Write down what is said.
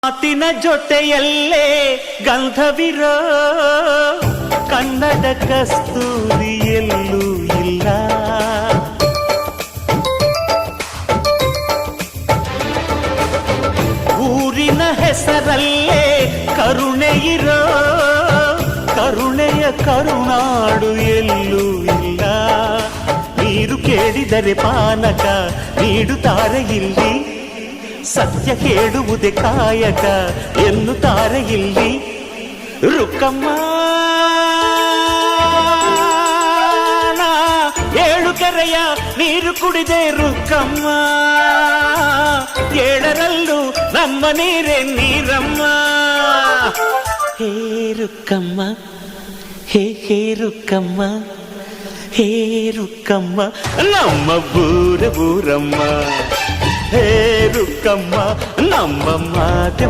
ಮಾತಿನ ಜೊತೆಯಲ್ಲೇ ಗಂಧವಿರೋ ಕನ್ನಡ ಕಸ್ತೂರಿ ಎಲ್ಲೂ ಇಲ್ಲ. ಊರಿನ ಹೆಸರಲ್ಲೇ ಕರುಣೆ ಇರೋ ಕರುಣೆಯ ಕರುನಾಡು ಎಲ್ಲೂ ಇಲ್ಲ. ನೀರು ಕೇಳಿದರೆ ಪಾನಕ ನೀಡುತ್ತಾರೆ ಇಲ್ಲಿ, ಸತ್ಯ ಕೇಳುವುದೇ ಕಾಯಕ ಎನ್ನುತ್ತಾರೆ ಇಲ್ಲಿ. ರುಕ್ಕಮ್ಮ ಏಳು ಕೆರೆಯ ನೀರು ಕುಡಿದೆ ರುಕ್ಕಮ್ಮ, ಏಳರಲ್ಲೂ ನಮ್ಮ ನೀರೇ ನೀರಮ್ಮ. ಹೇ ರುಕ್ಕಮ್ಮ, ಹೇ ಹೇ ರುಕ್ಕಮ್ಮ, ಹೇ ರುಕ್ಕಮ್ಮ ನಮ್ಮ ಬೂರಮ್ಮ. ಹೇ ರುಕ್ಕಮ್ಮ ನಮ್ಮ ಮಾತೆ